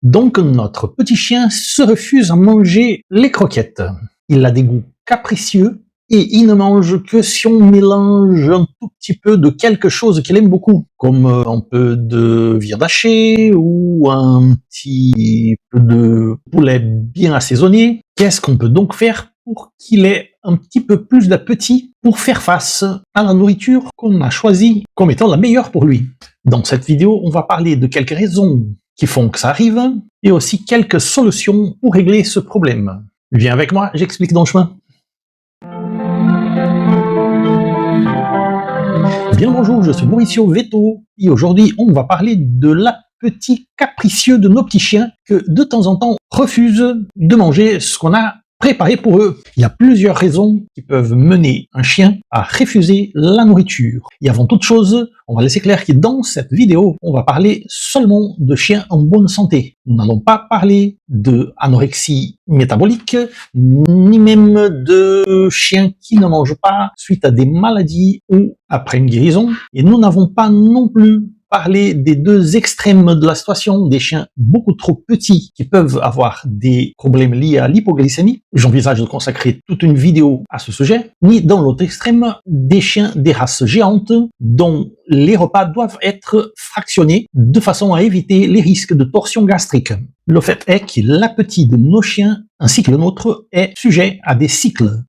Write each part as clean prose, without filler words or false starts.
Donc notre petit chien se refuse à manger les croquettes. Il a des goûts capricieux et il ne mange que si on mélange un tout petit peu de quelque chose qu'il aime beaucoup, comme un peu de viande hachée ou un petit peu de poulet bien assaisonné. Qu'est-ce qu'on peut donc faire pour qu'il ait un petit peu plus d'appétit pour faire face à la nourriture qu'on a choisie comme étant la meilleure pour lui? Dans cette vidéo, on va parler de quelques raisons qui font que ça arrive et aussi quelques solutions pour régler ce problème. Viens avec moi, j'explique dans le chemin. Bien bonjour, je suis Mauricio Veto et aujourd'hui on va parler de l'appétit capricieux de nos petits chiens que de temps en temps refusent de manger ce qu'on a préparé pour eux. Il y a plusieurs raisons qui peuvent mener un chien à refuser la nourriture. Et avant toute chose, on va laisser clair que dans cette vidéo, on va parler seulement de chiens en bonne santé. Nous n'allons pas parler de anorexie métabolique, ni même de chiens qui ne mangent pas suite à des maladies ou après une guérison. Et nous n'avons pas non plus parler des deux extrêmes de la situation, des chiens beaucoup trop petits qui peuvent avoir des problèmes liés à l'hypoglycémie. J'envisage de consacrer toute une vidéo à ce sujet. Ni dans l'autre extrême, des chiens des races géantes dont les repas doivent être fractionnés de façon à éviter les risques de torsion gastrique. Le fait est que l'appétit de nos chiens ainsi que le nôtre est sujet à des cycles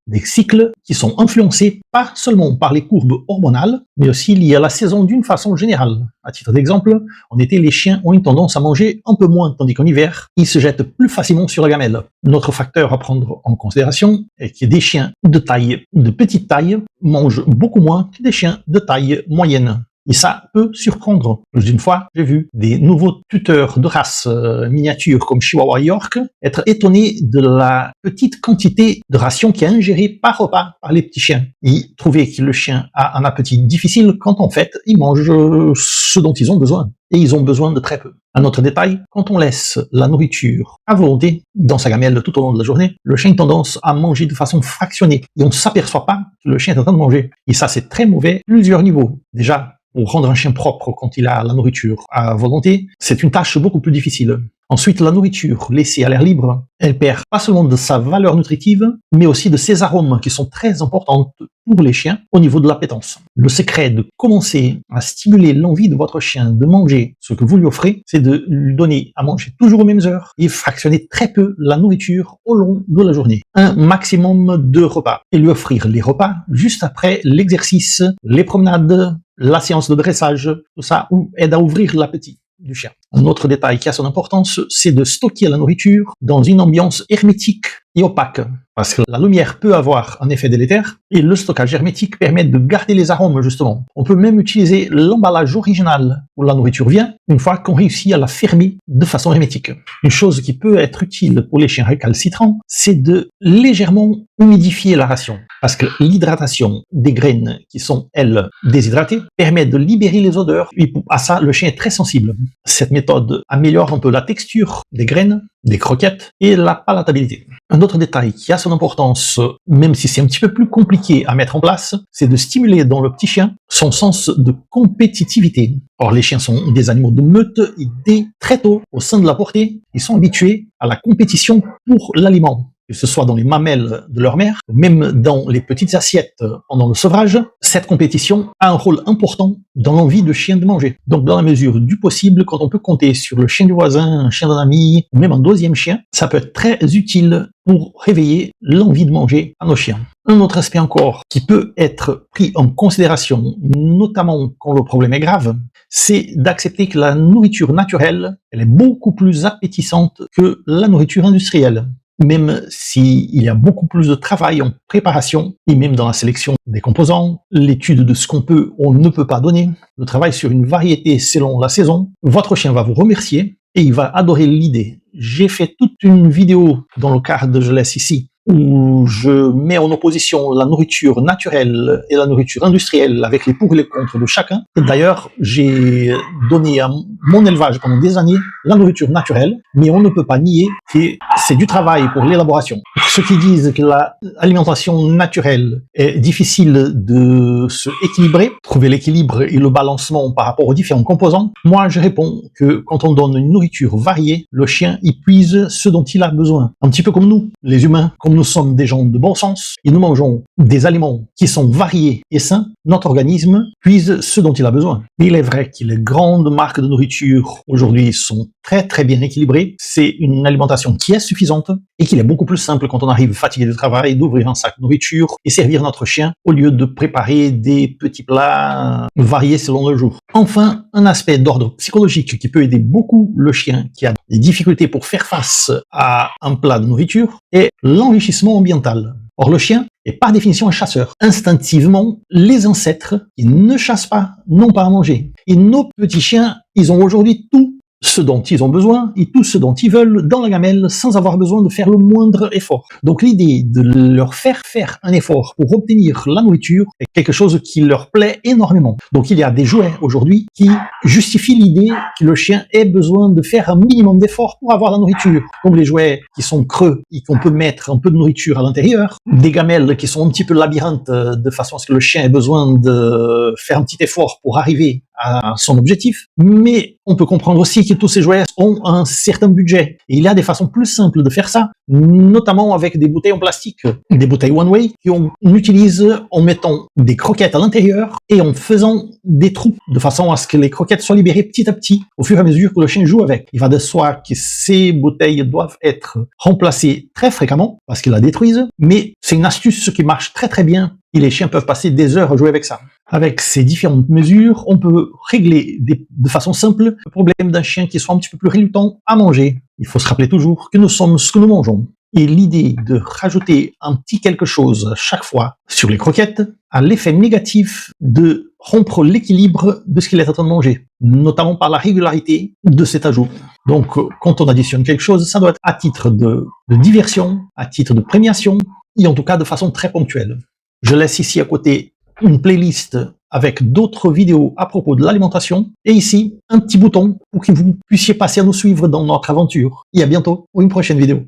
qui sont influencés pas seulement par les courbes hormonales, mais aussi liés à la saison d'une façon générale. À titre d'exemple, en été, les chiens ont une tendance à manger un peu moins, tandis qu'en hiver, ils se jettent plus facilement sur la gamelle. Notre facteur à prendre en considération est que des chiens de petite taille mangent beaucoup moins que des chiens de taille moyenne. Et ça peut surprendre. Plus d'une fois, j'ai vu des nouveaux tuteurs de race miniature comme Chihuahua York être étonnés de la petite quantité de ration qui est ingérée par repas par les petits chiens. Ils trouvaient que le chien a un appétit difficile quand en fait, ils mangent ce dont ils ont besoin. Et ils ont besoin de très peu. Un autre détail, quand on laisse la nourriture à volonté dans sa gamelle tout au long de la journée, le chien a tendance à manger de façon fractionnée. Et on ne s'aperçoit pas que le chien est en train de manger. Et ça, c'est très mauvais à plusieurs niveaux. Déjà, pour rendre un chien propre quand il a la nourriture à volonté, c'est une tâche beaucoup plus difficile. Ensuite, la nourriture laissée à l'air libre, elle perd pas seulement de sa valeur nutritive, mais aussi de ses arômes qui sont très importants pour les chiens au niveau de l'appétence. Le secret de commencer à stimuler l'envie de votre chien de manger ce que vous lui offrez, c'est de lui donner à manger toujours aux mêmes heures et fractionner très peu la nourriture au long de la journée. Un maximum de repas. Et lui offrir les repas juste après l'exercice, les promenades, la séance de dressage, tout ça aide à ouvrir l'appétit du chien. Un autre détail qui a son importance, c'est de stocker la nourriture dans une ambiance hermétique et opaque. Parce que la lumière peut avoir un effet délétère et le stockage hermétique permet de garder les arômes justement. On peut même utiliser l'emballage original où la nourriture vient une fois qu'on réussit à la fermer de façon hermétique. Une chose qui peut être utile pour les chiens récalcitrants, c'est de légèrement humidifier la ration. Parce que l'hydratation des graines qui sont, elles, déshydratées, permet de libérer les odeurs et à ça, le chien est très sensible. Cette méthode améliore un peu la texture des graines, des croquettes et la palatabilité. Un autre détail qui a son importance, même si c'est un petit peu plus compliqué à mettre en place, c'est de stimuler dans le petit chien son sens de compétitivité. Or, les chiens sont des animaux de meute et dès très tôt, au sein de la portée, ils sont habitués à la compétition pour l'aliment. Que ce soit dans les mamelles de leur mère, même dans les petites assiettes pendant le sevrage, cette compétition a un rôle important dans l'envie de chien de manger. Donc dans la mesure du possible, quand on peut compter sur le chien du voisin, un chien d'un ami, ou même un deuxième chien, ça peut être très utile pour réveiller l'envie de manger à nos chiens. Un autre aspect encore qui peut être pris en considération, notamment quand le problème est grave, c'est d'accepter que la nourriture naturelle, elle est beaucoup plus appétissante que la nourriture industrielle. Même s'il y a beaucoup plus de travail en préparation, et même dans la sélection des composants, l'étude de ce qu'on peut ou ne peut pas donner, le travail sur une variété selon la saison, votre chien va vous remercier et il va adorer l'idée. J'ai fait toute une vidéo dans le cadre je laisse ici, où je mets en opposition la nourriture naturelle et la nourriture industrielle avec les pour et les contre de chacun. Et d'ailleurs, j'ai donné à mon élevage pendant des années la nourriture naturelle, mais on ne peut pas nier que c'est du travail pour l'élaboration. ceux qui disent que l'alimentation naturelle est difficile de se équilibrer, trouver l'équilibre et le balancement par rapport aux différents composants, moi je réponds que quand on donne une nourriture variée, le chien y puise ce dont il a besoin. Un petit peu comme nous, les humains, comme nous sommes des gens de bon sens, et nous mangeons des aliments qui sont variés et sains, notre organisme puise ce dont il a besoin. Il est vrai que les grandes marques de nourriture aujourd'hui sont très bien équilibrées. C'est une alimentation qui est suffisante et qu'il est beaucoup plus simple quand on arrive fatigué du travail d'ouvrir un sac de nourriture et servir notre chien au lieu de préparer des petits plats variés selon le jour. Enfin, un aspect d'ordre psychologique qui peut aider beaucoup le chien qui a des difficultés pour faire face à un plat de nourriture est l'enrichissement ambiental. Or, le chien est par définition un chasseur. Instinctivement, les ancêtres qui ne chassent pas n'ont pas à manger. Et nos petits chiens, ils ont aujourd'hui tout ce dont ils ont besoin et tout ce dont ils veulent dans la gamelle sans avoir besoin de faire le moindre effort. Donc l'idée de leur faire un effort pour obtenir la nourriture est quelque chose qui leur plaît énormément. Donc il y a des jouets aujourd'hui qui justifient l'idée que le chien ait besoin de faire un minimum d'effort pour avoir la nourriture. Comme les jouets qui sont creux et qu'on peut mettre un peu de nourriture à l'intérieur, des gamelles qui sont un petit peu labyrinthes de façon à ce que le chien ait besoin de faire un petit effort pour arriver à son objectif, mais on peut comprendre aussi que tous ces jouets ont un certain budget. Et il y a des façons plus simples de faire ça, notamment avec des bouteilles en plastique, des bouteilles one-way, qu'on utilise en mettant des croquettes à l'intérieur et en faisant des trous, de façon à ce que les croquettes soient libérées petit à petit, au fur et à mesure que le chien joue avec. Il va de soi que ces bouteilles doivent être remplacées très fréquemment, parce qu'ils la détruisent, mais c'est une astuce qui marche très bien, et les chiens peuvent passer des heures à jouer avec ça. Avec ces différentes mesures, on peut régler de façon simple le problème d'un chien qui soit un petit peu plus reluctant à manger. Il faut se rappeler toujours que nous sommes ce que nous mangeons. Et l'idée de rajouter un petit quelque chose chaque fois sur les croquettes a l'effet négatif de rompre l'équilibre de ce qu'il est en train de manger, notamment par la régularité de cet ajout. Donc, quand on additionne quelque chose, ça doit être à titre de diversion, à titre de premiation, et en tout cas de façon très ponctuelle. Je laisse ici à côté une playlist avec d'autres vidéos à propos de l'alimentation, et ici un petit bouton pour que vous puissiez passer à nous suivre dans notre aventure. Et à bientôt pour une prochaine vidéo.